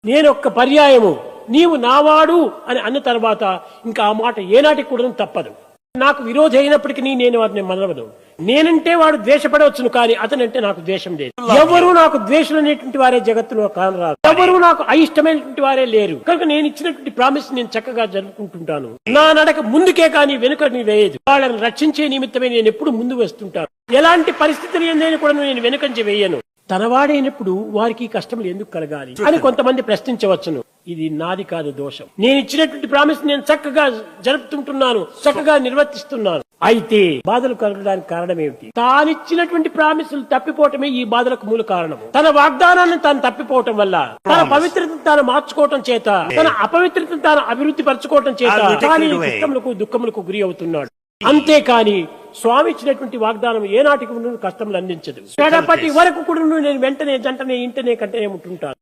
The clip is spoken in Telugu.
నేను ఒక్క పర్యాయము నీవు నావాడు అని అన్న తర్వాత ఇంకా ఆ మాట ఏనాటికి కూడా తప్పదు. నాకు విరోధి అయినప్పటికీ నేను వారిని మనవను. నేనంటే వాడు ద్వేషపడవచ్చును, కానీ అతనంటే నాకు ద్వేషం లేదు. ఎవరు నాకు ద్వేషులు అనేటువంటి వారే జగత్తులో కానరాదు. ఎవరు నాకు అయిష్టమైనటువంటి వారే లేరు. కనుక నేను ఇచ్చినటువంటి ప్రామిస్ నేను చక్కగా జరుపుకుంటుంటాను. నా నడక ముందుకే కానీ వెనుక వేయదు. వాళ్ళని రక్షించే నిమిత్తమే నేను ఎప్పుడు ముందు వేస్తుంటాను. ఎలాంటి పరిస్థితులు ఏందని కూడా నేను వెనుకంచి వేయను. తనవాడైనప్పుడు వారికి కష్టములు ఎందుకు కలగాలి అని కొంతమంది ప్రశ్నించవచ్చును. ఇది నాది కాదు దోషం. నేను ఇచ్చినటువంటి ప్రామిస్ నేను చక్కగా జరుపుతుంటున్నాను, చక్కగా నిర్వర్తిస్తున్నాను. అయితే బాధలు కలగడానికి కారణం ఏమిటి? తానిచ్చినటువంటి ప్రామిసులు తప్పిపోవటమే ఈ బాధలకు మూల కారణము. తన వాగ్దానాన్ని తాను తప్పిపోవటం వల్ల, తన పవిత్రతను తాను మార్చుకోవటం చేత, తన అపవిత్రతను తాను అభివృద్ధి పరచుకోవటం చేత కానీ కష్టములకు దుఃఖములకు గురి అవుతున్నాడు. అంతేకాని స్వామి ఇచ్చినటువంటి వాగ్దానం ఏనాటికి కష్టములు అందించదు. కడపటి వరకు కూడా నేను వెంటనే జంటనే ఇంటనే కంటనే ఉంటుంటాను.